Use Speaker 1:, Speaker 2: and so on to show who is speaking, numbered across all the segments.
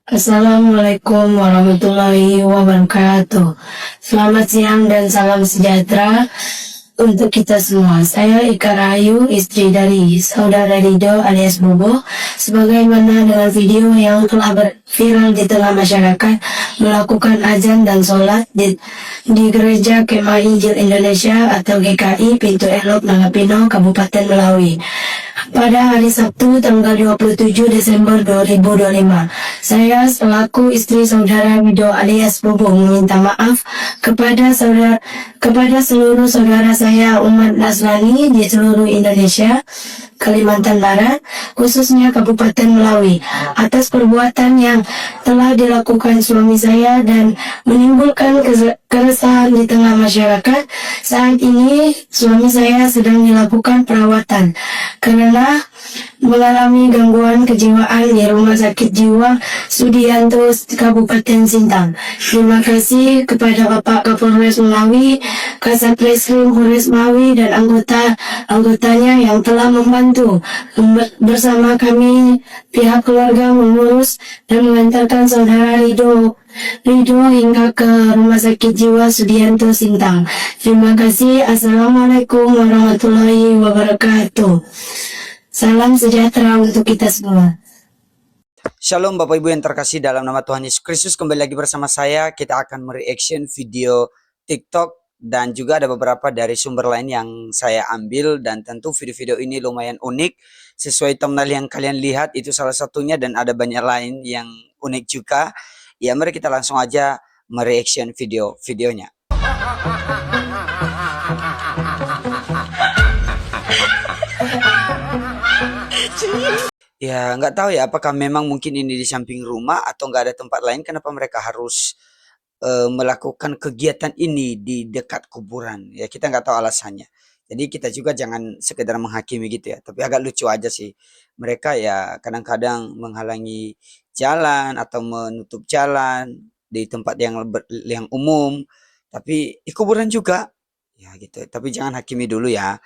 Speaker 1: Assalamualaikum warahmatullahi wabarakatuh. Selamat siang dan salam sejahtera untuk kita semua. Saya Ika Rahayu, istri dari Saudara Rido alias Bobo. Sebagaimana dengan video yang telah viral di tengah masyarakat, melakukan azan dan sholat di Gereja Kemah Injil Indonesia atau GKI Pintu Elok Nangapino, Kabupaten Melawi. Pada hari Sabtu tanggal 27 Desember 2025, saya selaku istri Saudara Rido alias Bobo meminta maaf kepada seluruh saudara saya umat Nasrani di seluruh Indonesia, Kalimantan Barat, khususnya Kabupaten Melawi, atas perbuatan yang telah dilakukan suami saya dan menimbulkan keresahan di tengah masyarakat. Saat ini suami saya sedang dilakukan perawatan karena mengalami gangguan kejiwaan di Rumah Sakit Jiwa Sudianto Kabupaten Sintang. Terima kasih kepada Bapak Kapolres Melawi, Kasat Reskrim Polres Melawi dan anggotanya yang telah membantu bersama kami pihak keluarga mengurus dan mengantarkan saudara Rido hingga ke Rumah Sakit Jiwa Sudianto Sintang. Terima kasih. Assalamualaikum warahmatullahi wabarakatuh. Salam sejahtera untuk kita semua.
Speaker 2: Shalom Bapak Ibu yang terkasih dalam nama Tuhan Yesus Kristus. Kembali lagi bersama saya. Kita akan mereaction video TikTok dan juga ada beberapa dari sumber lain yang saya ambil. Dan tentu video-video ini lumayan unik. Sesuai thumbnail yang kalian lihat itu salah satunya, dan ada banyak lain yang unik juga. Ya, mari kita langsung aja mereaction videonya. Ya, nggak tahu ya apakah memang mungkin ini di samping rumah atau nggak ada tempat lain. Kenapa mereka harus melakukan kegiatan ini di dekat kuburan? Ya, kita nggak tahu alasannya. Jadi kita juga jangan sekedar menghakimi gitu ya. Tapi agak lucu aja sih. Mereka ya kadang-kadang menghalangi jalan atau menutup jalan di tempat yang umum. Tapi di kuburan juga. Ya gitu. Tapi jangan hakimi dulu ya.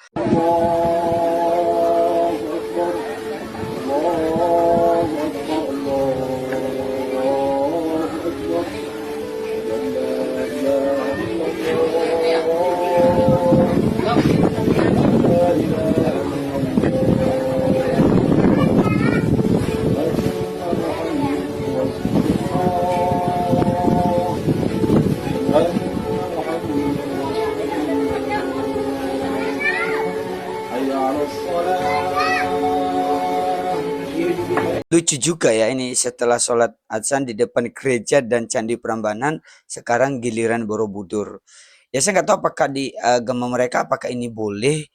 Speaker 2: Lucu juga ya ini, setelah sholat azan di depan gereja dan Candi Prambanan, sekarang giliran Borobudur. Ya saya nggak tahu apakah di agama mereka apakah ini boleh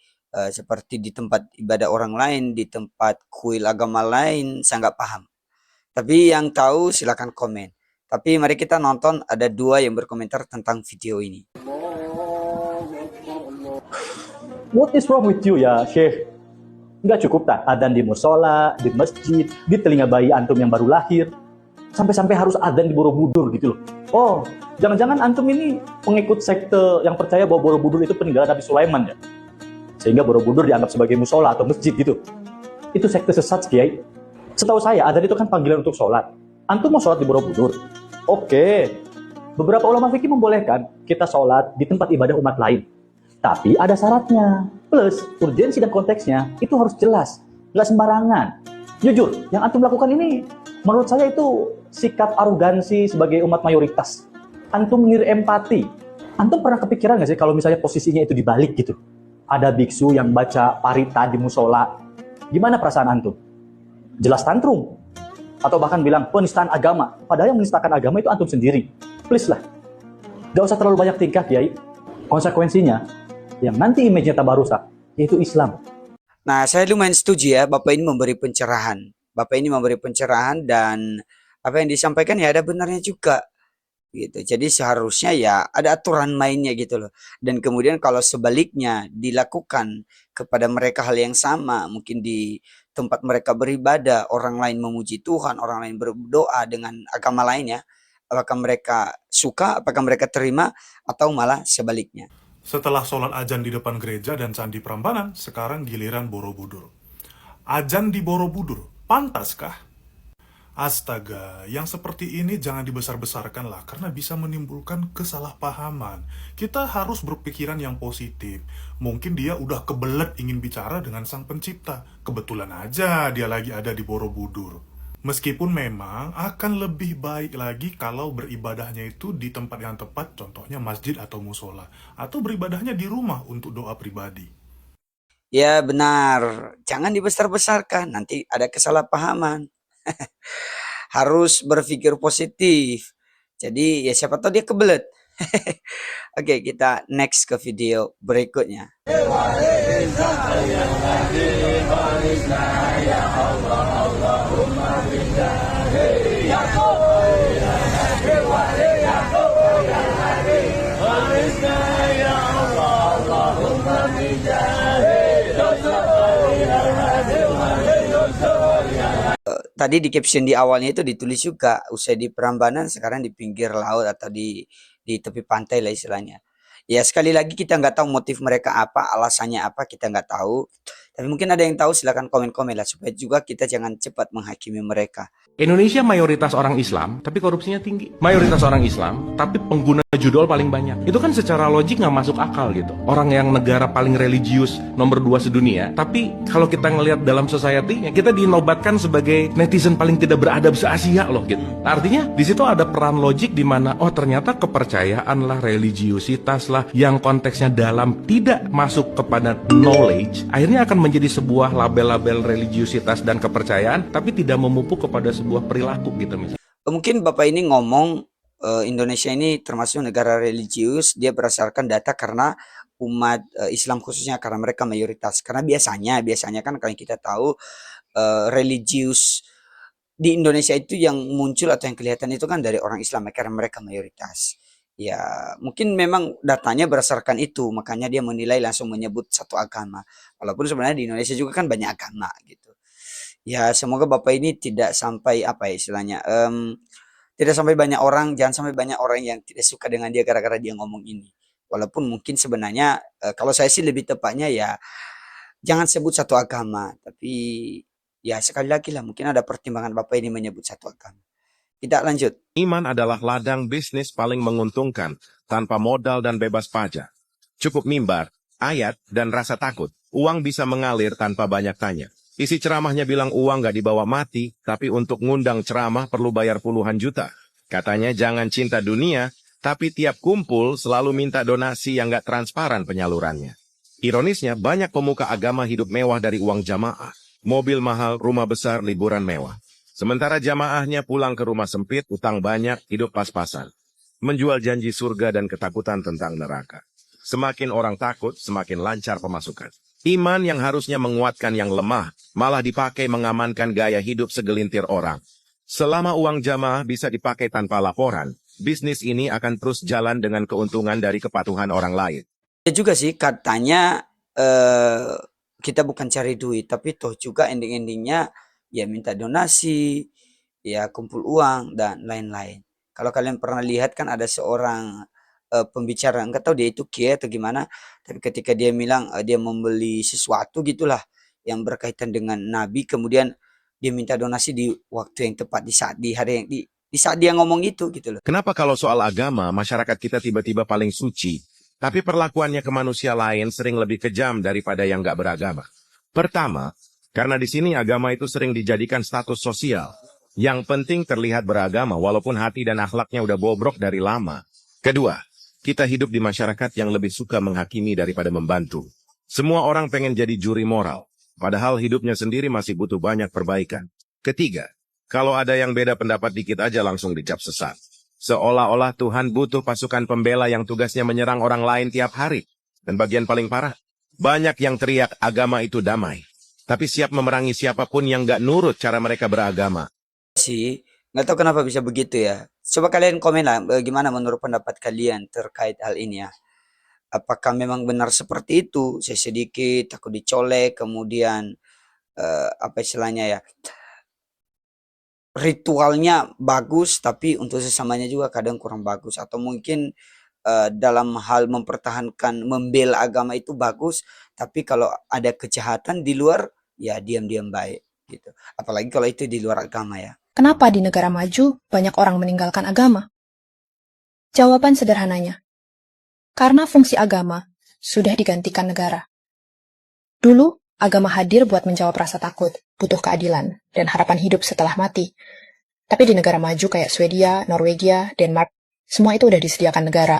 Speaker 2: seperti di tempat ibadah orang lain, di tempat kuil agama lain, saya nggak paham. Tapi yang tahu silakan komen. Tapi mari kita nonton, ada dua yang berkomentar tentang video ini.
Speaker 3: What is wrong with you ya, Syekh? Nggak cukup tak adzan di musola, di masjid, di telinga bayi antum yang baru lahir, sampai-sampai harus adzan di Borobudur gitu loh. Oh, jangan-jangan antum ini pengikut sekte yang percaya bahwa Borobudur itu peninggalan Nabi Sulaiman ya? Sehingga Borobudur dianggap sebagai musola atau masjid gitu. Itu sekte sesat, Kiai. Setahu saya, adzan itu kan panggilan untuk sholat. Antum mau sholat di Borobudur? Oke. Beberapa ulama fikih membolehkan kita sholat di tempat ibadah umat lain. Tapi ada syaratnya. Plus, urgensi dan konteksnya itu harus jelas. Nggak sembarangan. Jujur, yang antum lakukan ini menurut saya itu sikap arogansi sebagai umat mayoritas. Antum empati. Antum pernah kepikiran nggak sih kalau misalnya posisinya itu dibalik gitu? Ada biksu yang baca parita di musola. Gimana perasaan antum? Jelas tantrum. Atau bahkan bilang penistaan agama. Padahal yang menistakan agama itu antum sendiri. Please lah. Gak usah terlalu banyak tingkah, Kiai. Konsekuensinya, yang nanti image-nya tambah rusak, yaitu Islam.
Speaker 2: Nah, saya lumayan setuju ya, Bapak ini memberi pencerahan. Bapak ini memberi pencerahan dan apa yang disampaikan ya ada benarnya juga. Gitu. Jadi seharusnya ya ada aturan mainnya gitu loh. Dan kemudian kalau sebaliknya dilakukan kepada mereka hal yang sama, mungkin di tempat mereka beribadah, orang lain memuji Tuhan, orang lain berdoa dengan agama lainnya, apakah mereka suka, apakah mereka terima, atau malah sebaliknya.
Speaker 4: Setelah sholat azan di depan gereja dan Candi Prambanan, sekarang giliran Borobudur. Azan di Borobudur, pantaskah? Astaga, yang seperti ini jangan dibesar-besarkan lah karena bisa menimbulkan kesalahpahaman. Kita harus berpikiran yang positif. Mungkin dia udah kebelet ingin bicara dengan sang pencipta. Kebetulan aja dia lagi ada di Borobudur. Meskipun memang akan lebih baik lagi kalau beribadahnya itu di tempat yang tepat, contohnya masjid atau musola. Atau beribadahnya di rumah untuk doa pribadi.
Speaker 2: Ya benar, jangan dibesar-besarkan, nanti ada kesalahpahaman. Harus berpikir positif. Jadi ya siapa tahu dia kebelet. Oke, kita next ke video berikutnya. Tadi di caption di awalnya itu ditulis juga, usai di Prambanan sekarang di pinggir laut atau di tepi pantai lah istilahnya. Ya sekali lagi kita nggak tahu motif mereka apa, alasannya apa kita nggak tahu. Tapi mungkin ada yang tahu, silahkan komen-komen lah supaya juga kita jangan cepat menghakimi mereka.
Speaker 5: Indonesia mayoritas orang Islam, tapi korupsinya tinggi. Mayoritas orang Islam, tapi pengguna judol paling banyak. Itu kan secara logik nggak masuk akal gitu. Orang yang negara paling religius nomor 2 sedunia, tapi kalau kita ngelihat dalam society, ya kita dinobatkan sebagai netizen paling tidak beradab se-Asia loh gitu. Artinya di situ ada peran logik di mana oh ternyata kepercayaan lah, religiusitas lah, yang konteksnya dalam tidak masuk kepada knowledge, akhirnya akan menjadi sebuah label-label religiusitas dan kepercayaan, tapi tidak memupuk kepada sebuah perilaku gitu misalnya.
Speaker 2: Mungkin Bapak ini ngomong Indonesia ini termasuk negara religius, dia berdasarkan data karena umat Islam khususnya karena mereka mayoritas. Karena biasanya kan kalau kita tahu religius di Indonesia itu yang muncul atau yang kelihatan itu kan dari orang Islam karena mereka mayoritas. Ya, mungkin memang datanya berdasarkan itu, makanya dia menilai langsung menyebut satu agama. Walaupun sebenarnya di Indonesia juga kan banyak agama gitu. Ya, semoga Bapak ini tidak sampai apa ya istilahnya, tidak sampai banyak orang, jangan sampai banyak orang yang tidak suka dengan dia gara-gara dia ngomong ini. Walaupun mungkin sebenarnya kalau saya sih lebih tepatnya ya jangan sebut satu agama, tapi ya sekali lagi lah mungkin ada pertimbangan Bapak ini menyebut satu agama. Kita lanjut.
Speaker 6: Iman adalah ladang bisnis paling menguntungkan, tanpa modal dan bebas pajak. Cukup mimbar, ayat, dan rasa takut. Uang bisa mengalir tanpa banyak tanya. Isi ceramahnya bilang uang gak dibawa mati, tapi untuk ngundang ceramah perlu bayar puluhan juta. Katanya jangan cinta dunia, tapi tiap kumpul selalu minta donasi yang gak transparan penyalurannya. Ironisnya, banyak pemuka agama hidup mewah dari uang jamaah. Mobil mahal, rumah besar, liburan mewah. Sementara jamaahnya pulang ke rumah sempit, utang banyak, hidup pas-pasan. Menjual janji surga dan ketakutan tentang neraka. Semakin orang takut, semakin lancar pemasukan. Iman yang harusnya menguatkan yang lemah, malah dipakai mengamankan gaya hidup segelintir orang. Selama uang jamaah bisa dipakai tanpa laporan, bisnis ini akan terus jalan dengan keuntungan dari kepatuhan orang lain.
Speaker 2: Ya juga sih, katanya kita bukan cari duit, tapi toh juga ending-endingnya ya minta donasi, ya kumpul uang, dan lain-lain. Kalau kalian pernah lihat kan ada seorang pembicara, enggak tahu dia itu kiai atau gimana, tapi ketika dia bilang dia membeli sesuatu gitulah yang berkaitan dengan Nabi, kemudian dia minta donasi di waktu yang tepat, di hari yang di saat dia ngomong itu gitu loh.
Speaker 6: Kenapa kalau soal agama, masyarakat kita tiba-tiba paling suci, tapi perlakuannya ke manusia lain sering lebih kejam daripada yang nggak beragama? Pertama, karena di sini agama itu sering dijadikan status sosial. Yang penting terlihat beragama walaupun hati dan akhlaknya udah bobrok dari lama. Kedua, kita hidup di masyarakat yang lebih suka menghakimi daripada membantu. Semua orang pengen jadi juri moral, padahal hidupnya sendiri masih butuh banyak perbaikan. Ketiga, kalau ada yang beda pendapat dikit aja langsung dicap sesat. Seolah-olah Tuhan butuh pasukan pembela yang tugasnya menyerang orang lain tiap hari. Dan bagian paling parah, banyak yang teriak agama itu damai, tapi siap memerangi siapapun yang nggak nurut cara mereka beragama.
Speaker 2: Sih, nggak tahu kenapa bisa begitu ya. Coba kalian komen lah, gimana menurut pendapat kalian terkait hal ini ya. Apakah memang benar seperti itu? Saya sedikit takut dicolek, kemudian apa istilahnya ya, ritualnya bagus, tapi untuk sesamanya juga kadang kurang bagus. Atau mungkin dalam hal mempertahankan, membela agama itu bagus, tapi kalau ada kejahatan di luar, ya diam-diam baik gitu. Apalagi kalau itu di luar agama ya.
Speaker 7: Kenapa di negara maju banyak orang meninggalkan agama? Jawaban sederhananya, karena fungsi agama sudah digantikan negara. Dulu, agama hadir buat menjawab rasa takut, butuh keadilan, dan harapan hidup setelah mati. Tapi di negara maju kayak Swedia, Norwegia, Denmark, semua itu udah disediakan negara.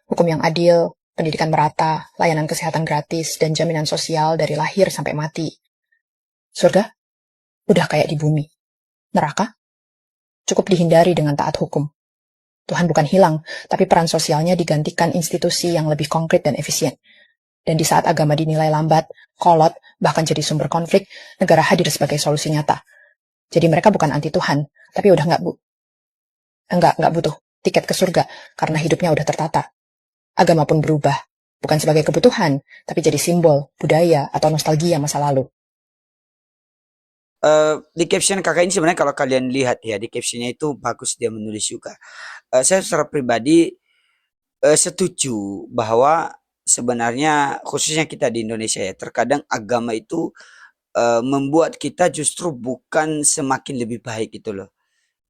Speaker 7: Hukum yang adil, pendidikan merata, layanan kesehatan gratis, dan jaminan sosial dari lahir sampai mati. Surga? Udah kayak di bumi. Neraka? Cukup dihindari dengan taat hukum. Tuhan bukan hilang, tapi peran sosialnya digantikan institusi yang lebih konkret dan efisien. Dan di saat agama dinilai lambat, kolot, bahkan jadi sumber konflik, negara hadir sebagai solusi nyata. Jadi mereka bukan anti Tuhan, tapi udah nggak butuh tiket ke surga karena hidupnya udah tertata. Agama pun berubah, bukan sebagai kebutuhan, tapi jadi simbol, budaya, atau nostalgia masa lalu.
Speaker 2: Di caption kakak ini sebenarnya kalau kalian lihat ya, di captionnya itu bagus dia menulis juga. Saya secara pribadi setuju bahwa sebenarnya khususnya kita di Indonesia ya, terkadang agama itu membuat kita justru bukan semakin lebih baik gitu loh.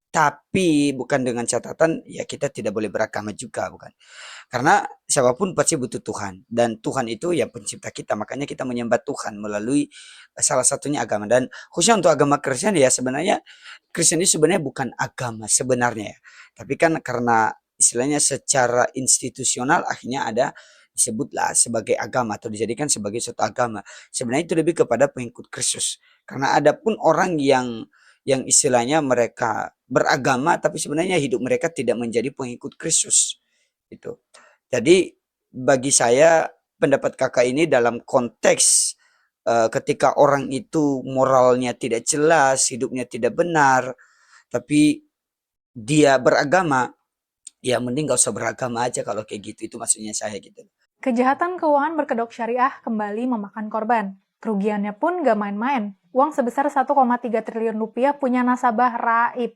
Speaker 2: Tapi bukan dengan catatan ya kita tidak boleh beragama juga, bukan. Karena siapapun pasti butuh Tuhan, dan Tuhan itu ya pencipta kita, makanya kita menyembah Tuhan melalui salah satunya agama. Dan khususnya untuk agama Kristen ya, sebenarnya Kristen itu sebenarnya bukan agama sebenarnya ya. Tapi kan karena istilahnya secara institusional akhirnya ada disebutlah sebagai agama atau dijadikan sebagai suatu agama. Sebenarnya itu lebih kepada pengikut Kristus. Karena ada pun orang yang istilahnya mereka beragama tapi sebenarnya hidup mereka tidak menjadi pengikut Kristus. Itu. Jadi bagi saya pendapat kakak ini dalam konteks ketika orang itu moralnya tidak jelas, hidupnya tidak benar, tapi dia beragama, ya mending gak usah beragama aja kalau kayak gitu. Itu maksudnya saya gitu.
Speaker 8: Kejahatan keuangan berkedok syariah kembali memakan korban. Kerugiannya pun gak main-main. Uang sebesar 1,3 triliun rupiah punya nasabah raib.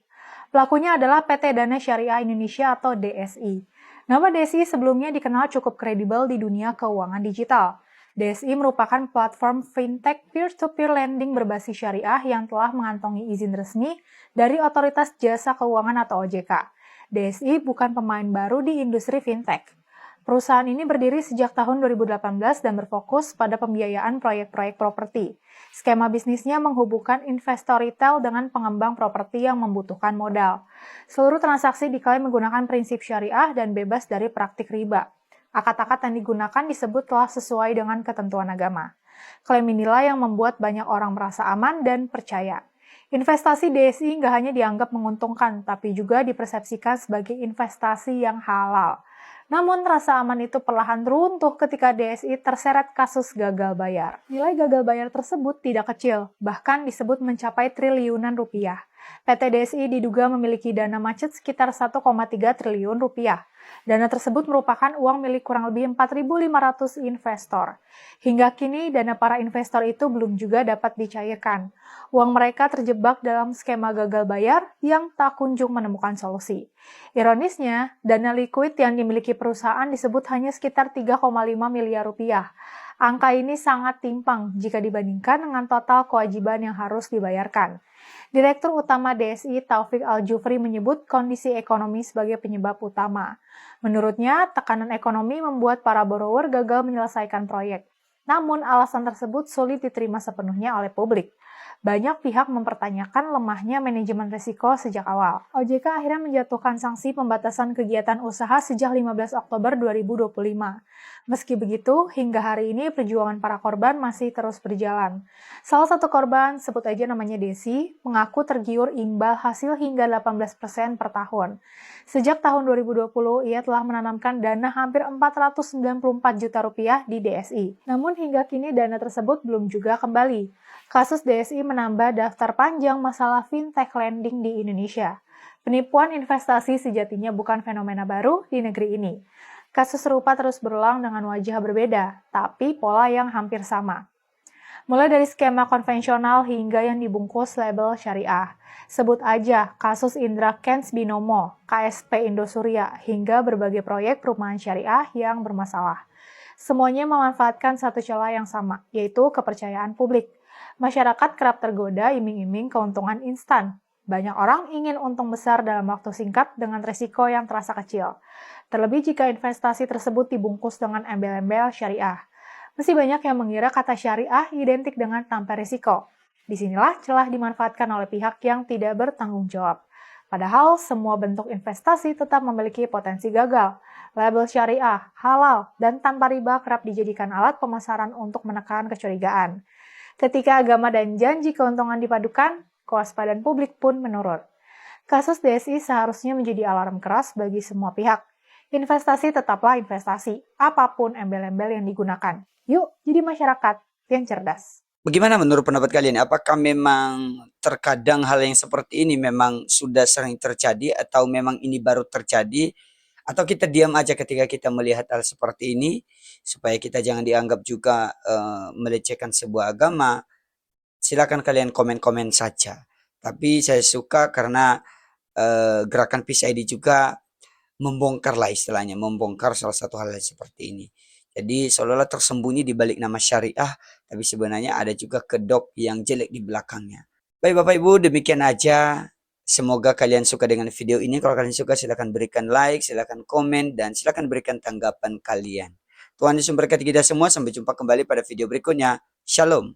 Speaker 8: Pelakunya adalah PT Dana Syariah Indonesia atau DSI. Nama DSI sebelumnya dikenal cukup kredibel di dunia keuangan digital. DSI merupakan platform fintech peer-to-peer lending berbasis syariah yang telah mengantongi izin resmi dari Otoritas Jasa Keuangan atau OJK. DSI bukan pemain baru di industri fintech. Perusahaan ini berdiri sejak tahun 2018 dan berfokus pada pembiayaan proyek-proyek properti. Skema bisnisnya menghubungkan investor retail dengan pengembang properti yang membutuhkan modal. Seluruh transaksi diklaim menggunakan prinsip syariah dan bebas dari praktik riba. Akad-akad yang digunakan disebut telah sesuai dengan ketentuan agama. Klaim inilah yang membuat banyak orang merasa aman dan percaya. Investasi DSI nggak hanya dianggap menguntungkan, tapi juga dipersepsikan sebagai investasi yang halal. Namun rasa aman itu perlahan runtuh ketika DSI terseret kasus gagal bayar. Nilai gagal bayar tersebut tidak kecil, bahkan disebut mencapai triliunan rupiah. PT DSI diduga memiliki dana macet sekitar 1,3 triliun rupiah. Dana tersebut merupakan uang milik kurang lebih 4.500 investor. Hingga kini dana para investor itu belum juga dapat dicairkan. Uang mereka terjebak dalam skema gagal bayar yang tak kunjung menemukan solusi. Ironisnya, dana likuid yang dimiliki perusahaan disebut hanya sekitar 3,5 miliar rupiah. Angka ini sangat timpang jika dibandingkan dengan total kewajiban yang harus dibayarkan. Direktur Utama DSI Taufik Al-Jufri menyebut kondisi ekonomi sebagai penyebab utama. Menurutnya, tekanan ekonomi membuat para borrower gagal menyelesaikan proyek. Namun, alasan tersebut sulit diterima sepenuhnya oleh publik. Banyak pihak mempertanyakan lemahnya manajemen risiko sejak awal. OJK akhirnya menjatuhkan sanksi pembatasan kegiatan usaha sejak 15 Oktober 2025. Meski begitu, hingga hari ini perjuangan para korban masih terus berjalan. Salah satu korban, sebut aja namanya Desi, mengaku tergiur imbal hasil hingga 18% per tahun. Sejak tahun 2020, ia telah menanamkan dana hampir 494 juta rupiah di DSI. Namun hingga kini dana tersebut belum juga kembali. Kasus DSI menambah daftar panjang masalah fintech lending di Indonesia. Penipuan investasi sejatinya bukan fenomena baru di negeri ini. Kasus serupa terus berulang dengan wajah berbeda, tapi pola yang hampir sama. Mulai dari skema konvensional hingga yang dibungkus label syariah. Sebut aja kasus Indra Kents Binomo, KSP Indosuria, hingga berbagai proyek perumahan syariah yang bermasalah. Semuanya memanfaatkan satu celah yang sama, yaitu kepercayaan publik. Masyarakat kerap tergoda iming-iming keuntungan instan. Banyak orang ingin untung besar dalam waktu singkat dengan risiko yang terasa kecil. Terlebih jika investasi tersebut dibungkus dengan embel-embel syariah. Masih banyak yang mengira kata syariah identik dengan tanpa risiko. Disinilah celah dimanfaatkan oleh pihak yang tidak bertanggung jawab. Padahal semua bentuk investasi tetap memiliki potensi gagal. Label syariah, halal, dan tanpa riba kerap dijadikan alat pemasaran untuk menekan kecurigaan. Ketika agama dan janji keuntungan dipadukan, kewaspadaan publik pun menurun. Kasus DSI seharusnya menjadi alarm keras bagi semua pihak. Investasi tetaplah investasi, apapun embel-embel yang digunakan. Yuk, jadi masyarakat yang cerdas.
Speaker 2: Bagaimana menurut pendapat kalian? Apakah memang terkadang hal yang seperti ini memang sudah sering terjadi atau memang ini baru terjadi? Atau kita diam aja ketika kita melihat hal seperti ini supaya kita jangan dianggap juga melecehkan sebuah agama? Silakan kalian komen-komen saja. Tapi saya suka karena gerakan Peace ID juga membongkar lah istilahnya, membongkar salah satu hal seperti ini. Jadi seolah-olah tersembunyi di balik nama syariah, tapi sebenarnya ada juga kedok yang jelek di belakangnya. Baik Bapak Ibu, demikian aja. Semoga kalian suka dengan video ini. Kalau kalian suka silahkan berikan like, silahkan komen, dan silahkan berikan tanggapan kalian. Tuhan Yesus memberkati kita semua. Sampai jumpa kembali pada video berikutnya. Shalom.